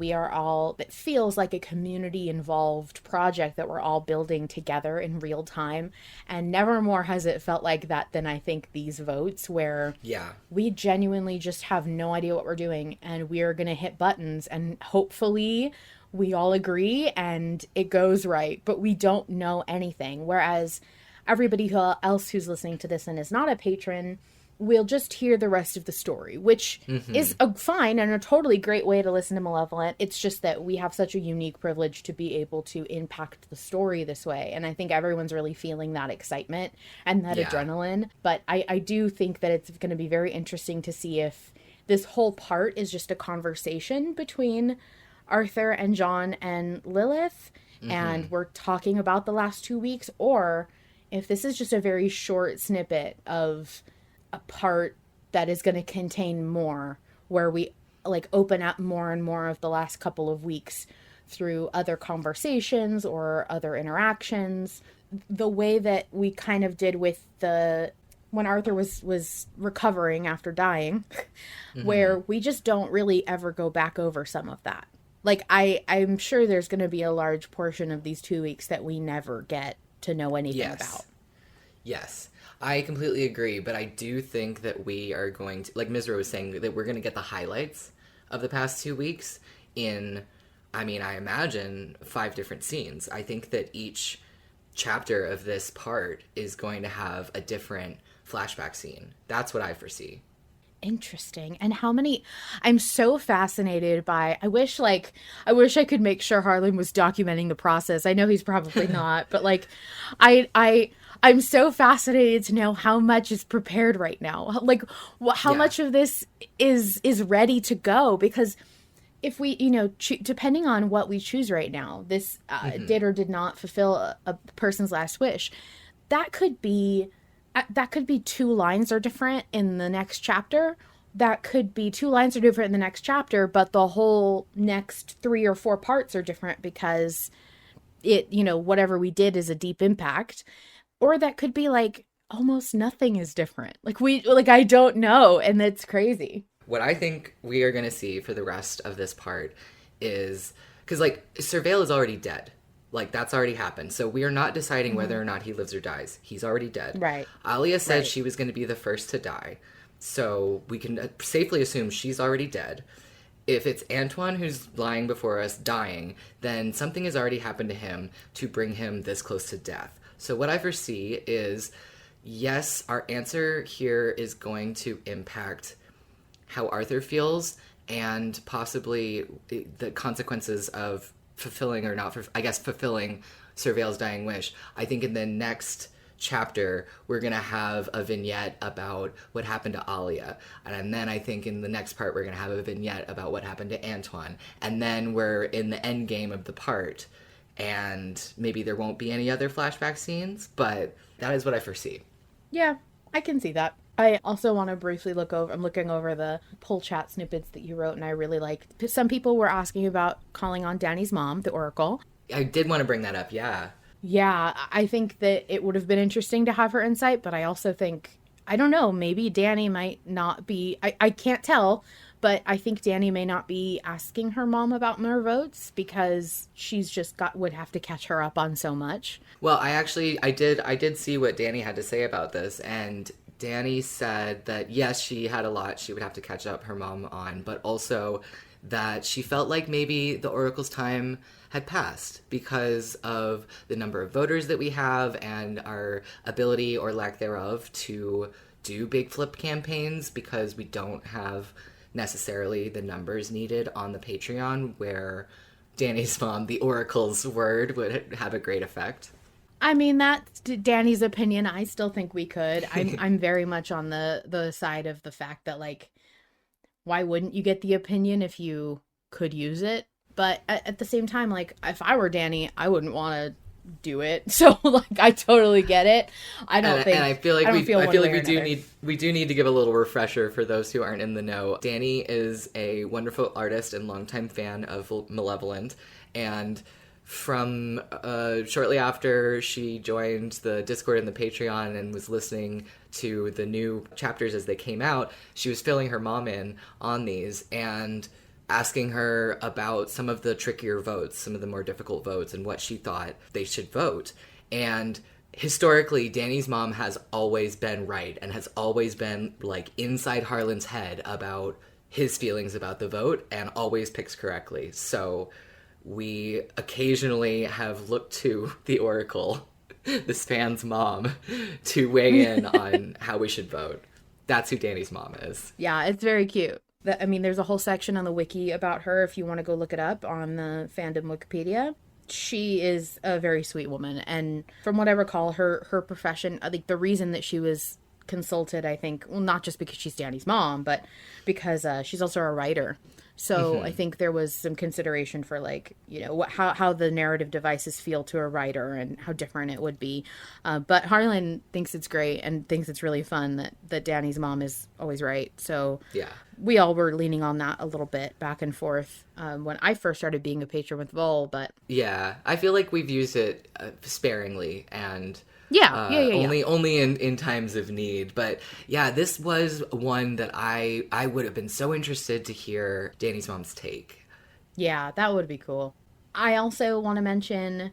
feels like a community involved project that we're all building together in real time. And never more has it felt like that than I think these votes, where
Yeah.
we genuinely just have no idea what we're doing, and we're going to hit buttons, and hopefully we all agree and it goes right, but we don't know anything. Whereas everybody else who's listening to this and is not a patron will just hear the rest of the story, which is a fine and a totally great way to listen to Malevolent. It's just that we have such a unique privilege to be able to impact the story this way. And I think everyone's really feeling that excitement and that
Yeah.
adrenaline. But I do think that it's going to be very interesting to see if this whole part is just a conversation between Arthur and John and Lilith, and we're talking about the last 2 weeks, or if this is just a very short snippet of a part that is going to contain more, where we like open up more and more of the last couple of weeks through other conversations or other interactions, the way that we kind of did with when Arthur was recovering after dying, where we just don't really ever go back over some of that. Like, I'm sure there's going to be a large portion of these 2 weeks that we never get to know anything about.
Yes, I completely agree, but I do think that we are going to, like Mizra was saying, that we're going to get the highlights of the past 2 weeks in, I mean, I imagine 5 different scenes. I think that each chapter of this part is going to have a different flashback scene. That's what I foresee.
Interesting. And how many, I'm so fascinated by, I wish I could make sure Harlan was documenting the process. I know he's probably not, but like, I'm so fascinated to know how much is prepared right now. Like, how much of this is ready to go, because if we, depending on what we choose right now, this did or did not fulfill a person's last wish, that could be 2 lines are different in the next chapter. That could be 2 lines are different in the next chapter, but the whole next 3 or 4 parts are different because whatever we did is a deep impact. Or that could be like almost nothing is different. I don't know. And that's crazy.
What I think we are going to see for the rest of this part is, because Surveil is already dead. Like, that's already happened. So we are not deciding whether or not he lives or dies. He's already dead.
Right.
Alia said she was going to be the first to die. So we can safely assume she's already dead. If it's Antoine who's lying before us dying, then something has already happened to him to bring him this close to death. So what I foresee is, yes, our answer here is going to impact how Arthur feels, and possibly the consequences of fulfilling or not, fulfilling Sir Vale's dying wish. I think in the next chapter, we're going to have a vignette about what happened to Alia. And then I think in the next part, we're going to have a vignette about what happened to Antoine. And then we're in the end game of the part. And maybe there won't be any other flashback scenes, but that is what I foresee.
Yeah, I can see that. I also want to briefly I'm looking over the pull chat snippets that you wrote, and I really liked. Some people were asking about calling on Danny's mom, the Oracle.
I did want to bring that up, yeah.
Yeah, I think that it would have been interesting to have her insight, but I also think, I don't know, maybe Danny might not be, I can't tell, but I think Danny may not be asking her mom about more votes because she's just would have to catch her up on so much.
Well, I did see what Danny had to say about this, and Danny said that yes, she had a lot she would have to catch up her mom on, but also that she felt like maybe the Oracle's time had passed because of the number of voters that we have and our ability or lack thereof to do big flip campaigns, because we don't have necessarily the numbers needed on the Patreon where Danny's mom, the Oracle's word, would have a great effect.
I mean, that's Danny's opinion. I still think we could. I'm very much on the side of the fact that, like, why wouldn't you get the opinion if you could use it? But at the same time, like, if I were Danny, I wouldn't want to do it. So, like, I totally get it. I feel like
we do need to give a little refresher for those who aren't in the know. Danny is a wonderful artist and longtime fan of Malevolent, and from shortly after she joined the Discord and the Patreon and was listening to the new chapters as they came out, she was filling her mom in on these and asking her about some of the trickier votes, some of the more difficult votes, and what she thought they should vote. And historically, Danny's mom has always been right and has always been, like, inside Harlan's head about his feelings about the vote and always picks correctly. So we occasionally have looked to the Oracle, this fan's mom, to weigh in on how we should vote. That's who Danny's mom is.
Yeah, it's very cute. I mean, there's a whole section on the wiki about her if you want to go look it up on the fandom Wikipedia. She is a very sweet woman. And from what I recall, her profession, I think the reason that she was consulted, I think, well, not just because she's Danny's mom, but because she's also a writer. So I think there was some consideration for, like, you know, how the narrative devices feel to a writer and how different it would be. But Harlan thinks it's great and thinks it's really fun that Danny's mom is always right. So
yeah,
we all were leaning on that a little bit back and forth when I first started being a patron with Vol. But
yeah, I feel like we've used it sparingly and only in times of need. But yeah, this was one that I would have been so interested to hear Danny's mom's take.
Yeah, that would be cool. I also want to mention,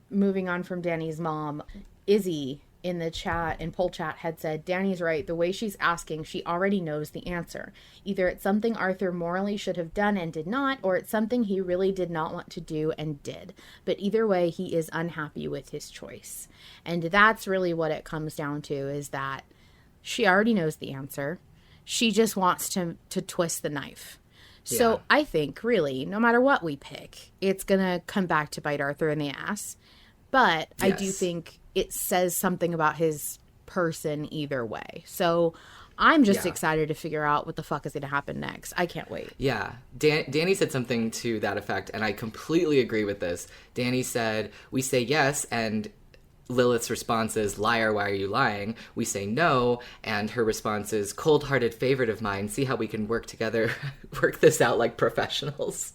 moving on from Danny's mom, Izzy in the chat, in poll chat, had said, Danny's right. The way she's asking, she already knows the answer. Either it's something Arthur morally should have done and did not, or it's something he really did not want to do and did. But either way, he is unhappy with his choice. And that's really what it comes down to, is that she already knows the answer. She just wants to twist the knife.
Yeah.
So I think, really, no matter what we pick, it's going to come back to bite Arthur in the ass. But yes, I do think it says something about his person either way. So I'm just excited to figure out what the fuck is going to happen next. I can't wait.
Yeah. Danny said something to that effect, and I completely agree with this. Danny said, we say yes, and Lilith's response is, liar, why are you lying? We say no, and her response is, cold-hearted favorite of mine, see how we can work together, work this out like professionals.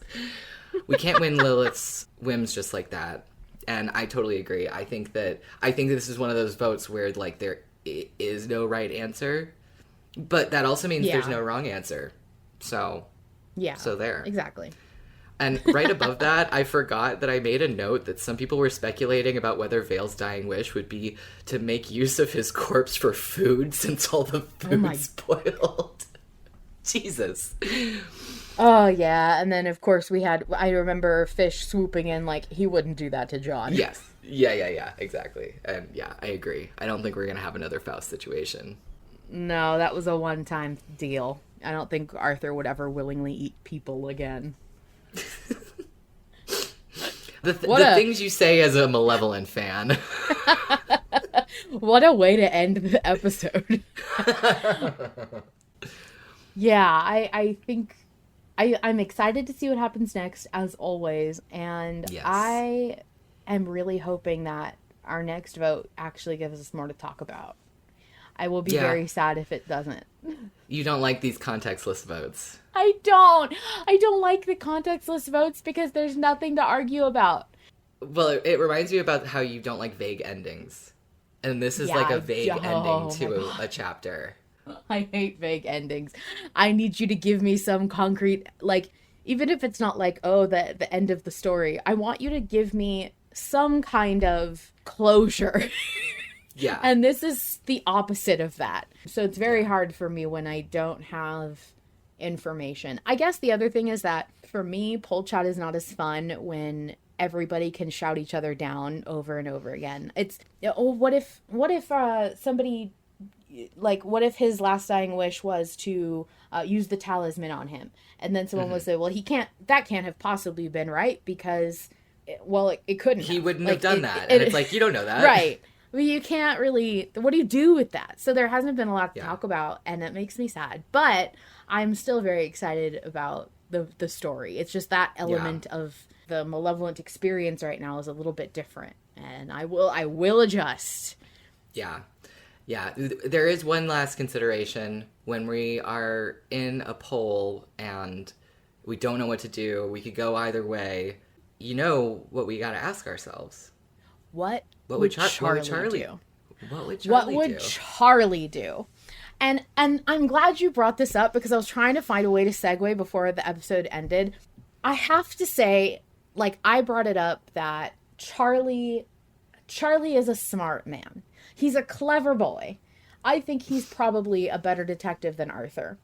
We can't win Lilith's whims just like that. And I totally agree. I think this is one of those votes where, like, there is no right answer, but that also means there's no wrong answer. So there.
Exactly.
And right above that, I forgot that I made a note that some people were speculating about whether Vale's dying wish would be to make use of his corpse for food, since all the food's spoiled. Jesus.
Oh, yeah. And then, of course, I remember Fish swooping in like he wouldn't do that to John.
Yes. Yeah, exactly. And yeah, I agree. I don't think we're going to have another Faust situation.
No, that was a one-time deal. I don't think Arthur would ever willingly eat people again.
The
What a
things you say as a Malevolent fan.
what a way to end the episode. Yeah, I think I'm excited to see what happens next, as always, and
Yes.
I am really hoping that our next vote actually gives us more to talk about. I will be
Yeah.
very sad if it doesn't.
You don't like these contextless votes.
I don't. I don't like the contextless votes because there's nothing to argue about.
Well, it reminds me about how you don't like vague endings. And this is
Yeah,
like a vague
oh
ending
my
to
God.
a chapter.
I hate vague endings. I need you to give me some concrete, like, even if it's not like, oh, the end of the story, I want you to give me some kind of closure.
Yeah.
And this is the opposite of that. So it's very hard for me when I don't have information. I guess the other thing is that for me, poll chat is not as fun when everybody can shout each other down over and over again. It's, oh, what if somebody, like, what if his last dying wish was to use the talisman on him? And then someone would say, well, that can't have possibly been right because, it couldn't
He
have.
wouldn't
Like,
have done that. And it's like, you don't know that.
Right. Well, you can't really, what do you do with that? So there hasn't been a lot to
Yeah.
talk about, and it makes me sad. But I'm still very excited about the story. It's just that element of the Malevolent experience right now is a little bit different. And I will adjust.
Yeah. Yeah. There is one last consideration when we are in a poll and we don't know what to do. We could go either way. You know what we got to ask ourselves.
What
What
would
would
Charlie
Charlie
do?
What would
What
Charlie
would
do?
Charlie do? And I'm glad you brought this up because I was trying to find a way to segue before the episode ended. I have to say, like, I brought it up that Charlie is a smart man. He's a clever boy. I think he's probably a better detective than Arthur.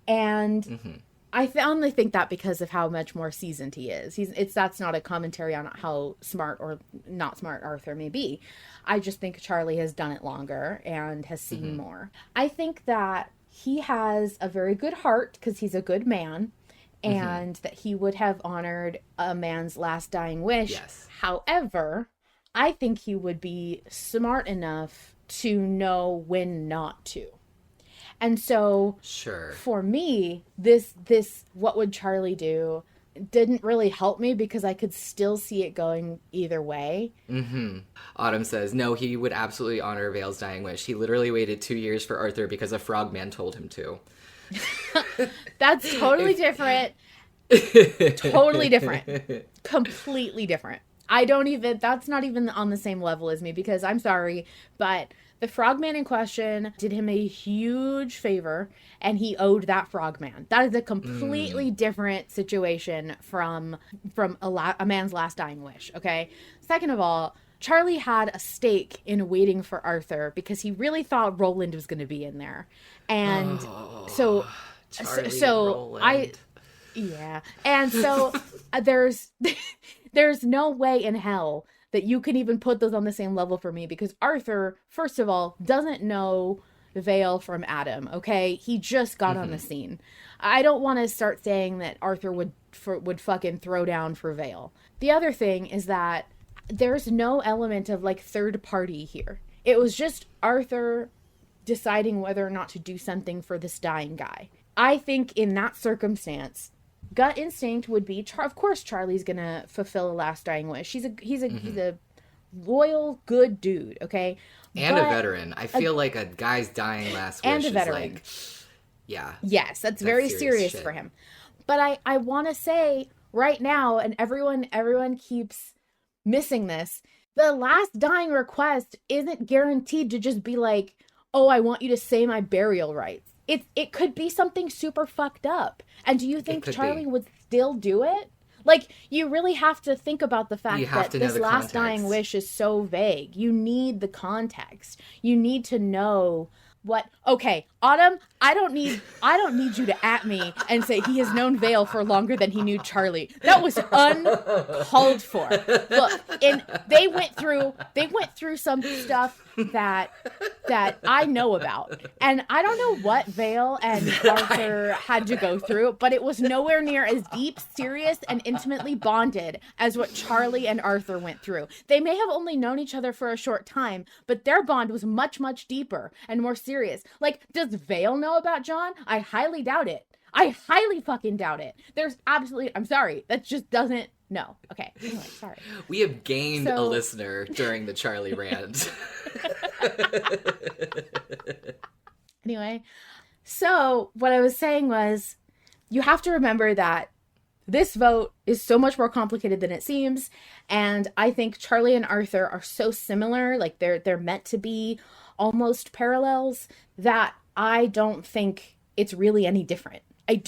And I only think that because of how much more seasoned he is. That's not a commentary on how smart or not smart Arthur may be. I just think Charlie has done it longer and has seen more. I think that he has a very good heart because he's a good man and that he would have honored a man's last dying wish.
Yes.
However, I think he would be smart enough to know when not to. And so
Sure.
for me, this what would Charlie do didn't really help me because I could still see it going either way.
Autumn says, no, he would absolutely honor Vale's dying wish. He literally waited 2 years for Arthur because a frogman told him to.
That's totally different. Totally different. Completely different. That's not even on the same level as me because I'm sorry, but the frogman in question did him a huge favor and he owed that frogman. That is a completely different situation from a man's last dying wish, okay? Second of all, Charlie had a stake in waiting for Arthur because he really thought Roland was going to be in there. And so
Charlie
so
Roland.
yeah. And so there's no way in hell that you can even put those on the same level for me because Arthur, first of all, doesn't know Vale from Adam, okay? He just got on the scene. I don't want to start saying that Arthur would fucking throw down for Vale. The other thing is that there's no element of like third party here. It was just Arthur deciding whether or not to do something for this dying guy. I think in that circumstance, gut instinct would be, of course, Charlie's gonna fulfill a last dying wish. He's a loyal, good dude. Okay,
And a veteran. I feel like a guy's dying last wish
and a veteran.
is like, yeah.
Yes, that's very serious
shit.
for him. But I want to say right now, and everyone keeps missing this. The last dying request isn't guaranteed to just be like, oh, I want you to say my burial rites. It could be something super fucked up. And do you think Charlie would still do it? Like, you really have to think about the fact that this last dying wish is so vague. You need the context. You need to know what. Okay, Autumn, I don't need you to at me and say he has known Vale for longer than he knew Charlie. That was uncalled for. Look, and they went through some stuff that I know about. And I don't know what Vale and Arthur had to go through, but it was nowhere near as deep, serious, and intimately bonded as what Charlie and Arthur went through. They may have only known each other for a short time, but their bond was much, much deeper and more serious. Like, does Vale know about John? I highly doubt it. I highly fucking doubt it. There's absolutely, I'm sorry, that just doesn't, no. Okay, anyway, sorry.
We have gained a listener during the Charlie rant.
Anyway, so what I was saying was, you have to remember that this vote is so much more complicated than it seems, and I think Charlie and Arthur are so similar, like they're meant to be almost parallels, that I don't think it's really any different.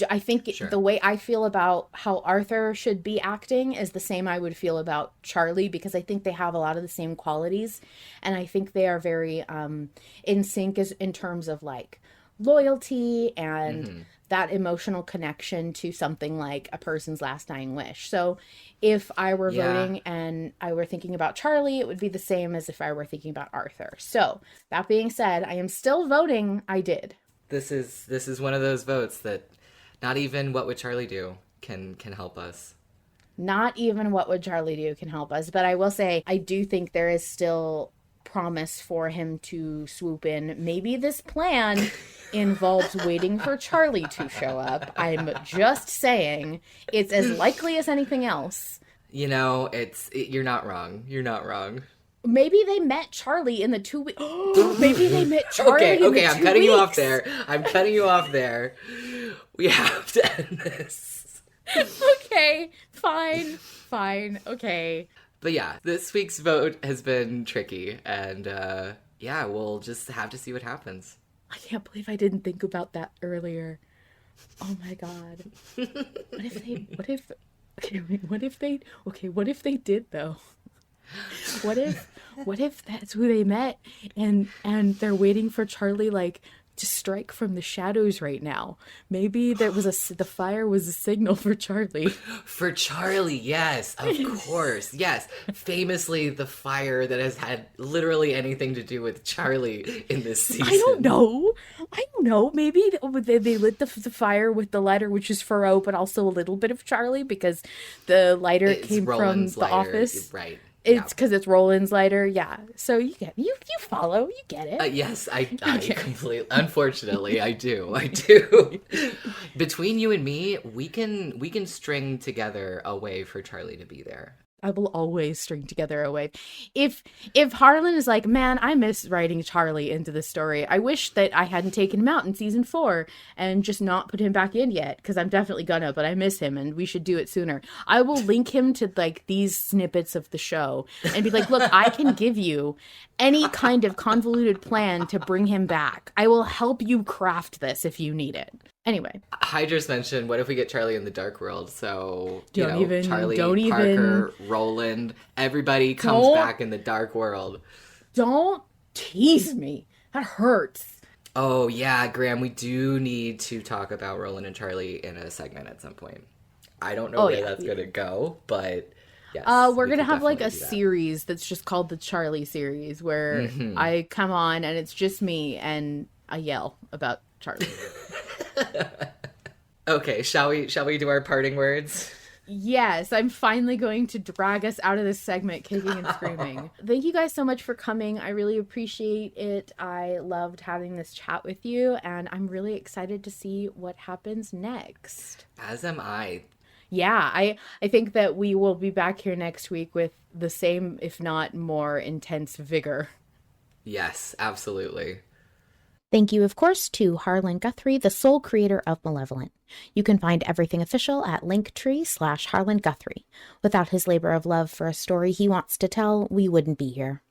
I think sure. The way I feel about how Arthur should be acting is the same I would feel about Charlie, because I think they have a lot of the same qualities, and I think they are very in sync in terms of like loyalty and that emotional connection to something like a person's last dying wish. So if I were voting and I were thinking about Charlie, it would be the same as if I were thinking about Arthur. So that being said, I am still voting I did.
This is one of those votes that not even what would Charlie do can help us.
Not even what would Charlie do can help us. But I will say, I do think there is still promise for him to swoop in. Maybe this plan involves waiting for Charlie to show up. I'm just saying, it's as likely as anything else.
You know, you're not wrong. You're not wrong.
Maybe they met Charlie in the 2 weeks. Maybe they met Charlie in the 2 weeks.
Okay, I'm cutting you off there. I'm cutting you off there. We have to end this.
Okay, fine, okay.
But yeah, this week's vote has been tricky, and we'll just have to see what happens.
I can't believe I didn't think about that earlier. Oh my god. What if they did though? What if that's who they met and they're waiting for Charlie like to strike from the shadows right now? Maybe there was the fire was a signal for Charlie.
For Charlie, yes, of course, yes. Famously, the fire that has had literally anything to do with Charlie in this season.
I don't know. Maybe they lit the fire with the lighter, which is Furrow, but also a little bit of Charlie because the lighter came Roland's from the office.
Right.
It's because it's Roland's lighter, yeah. So you follow, you get it.
Yes, I completely. Unfortunately, I do. Between you and me, we can string together a way for Charlie to be there.
I will always string together a way. If Harlan is like, man, I miss writing Charlie into the story. I wish that I hadn't taken him out in season 4 and just not put him back in yet, because I'm definitely gonna, but I miss him and we should do it sooner. I will link him to like these snippets of the show and be like, look, I can give you any kind of convoluted plan to bring him back. I will help you craft this if you need it. Anyway.
Hydra's mentioned, what if we get Charlie in the dark world? So, Charlie,
don't
Parker, Roland, everybody comes back in the dark world.
Don't tease me. That hurts.
Oh, yeah, Graham, we do need to talk about Roland and Charlie in a segment at some point. I don't know where that's going to go, but yes.
We're going to have like a series that's just called the Charlie series where I come on and it's just me and I yell about Charlie.
Okay, shall we do our parting words?
Yes, I'm finally going to drag us out of this segment kicking and screaming. Thank you guys so much for coming. I really appreciate it. I loved having this chat with you, and I'm really excited to see what happens next.
As am I.
Yeah, I think that we will be back here next week with the same, if not more, intense vigor.
Yes, absolutely.
Thank you, of course, to Harlan Guthrie, the sole creator of Malevolent. You can find everything official at linktree/Harlan Guthrie. Without his labor of love for a story he wants to tell, we wouldn't be here.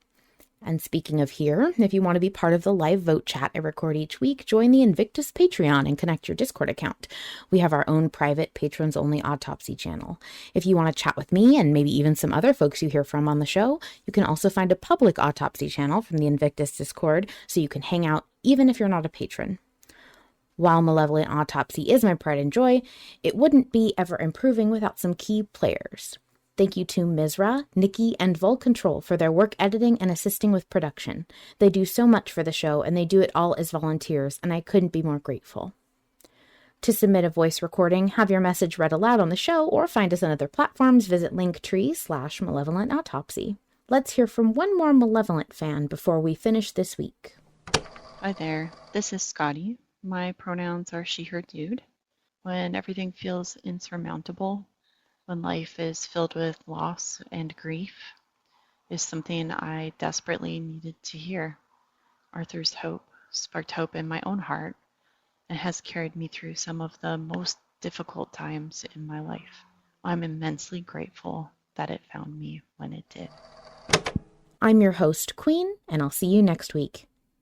And speaking of here, if you want to be part of the live vote chat I record each week, join the Invictus Patreon and connect your Discord account. We have our own private patrons-only autopsy channel. If you want to chat with me and maybe even some other folks you hear from on the show, you can also find a public autopsy channel from the Invictus Discord so you can hang out even if you're not a patron. While Malevolent Autopsy is my pride and joy, it wouldn't be ever improving without some key players. Thank you to Mizra, Nikki, and Vol Control for their work editing and assisting with production. They do so much for the show, and they do it all as volunteers, and I couldn't be more grateful. To submit a voice recording, have your message read aloud on the show, or find us on other platforms, visit linktree/Malevolent Autopsy. Let's hear from one more Malevolent fan before we finish this week.
Hi there, this is Scotty. My pronouns are she, her, dude. When everything feels insurmountable, when life is filled with loss and grief, is something I desperately needed to hear. Arthur's hope sparked hope in my own heart and has carried me through some of the most difficult times in my life. I'm immensely grateful that it found me when it did.
I'm your host, Queen, and I'll see you next week.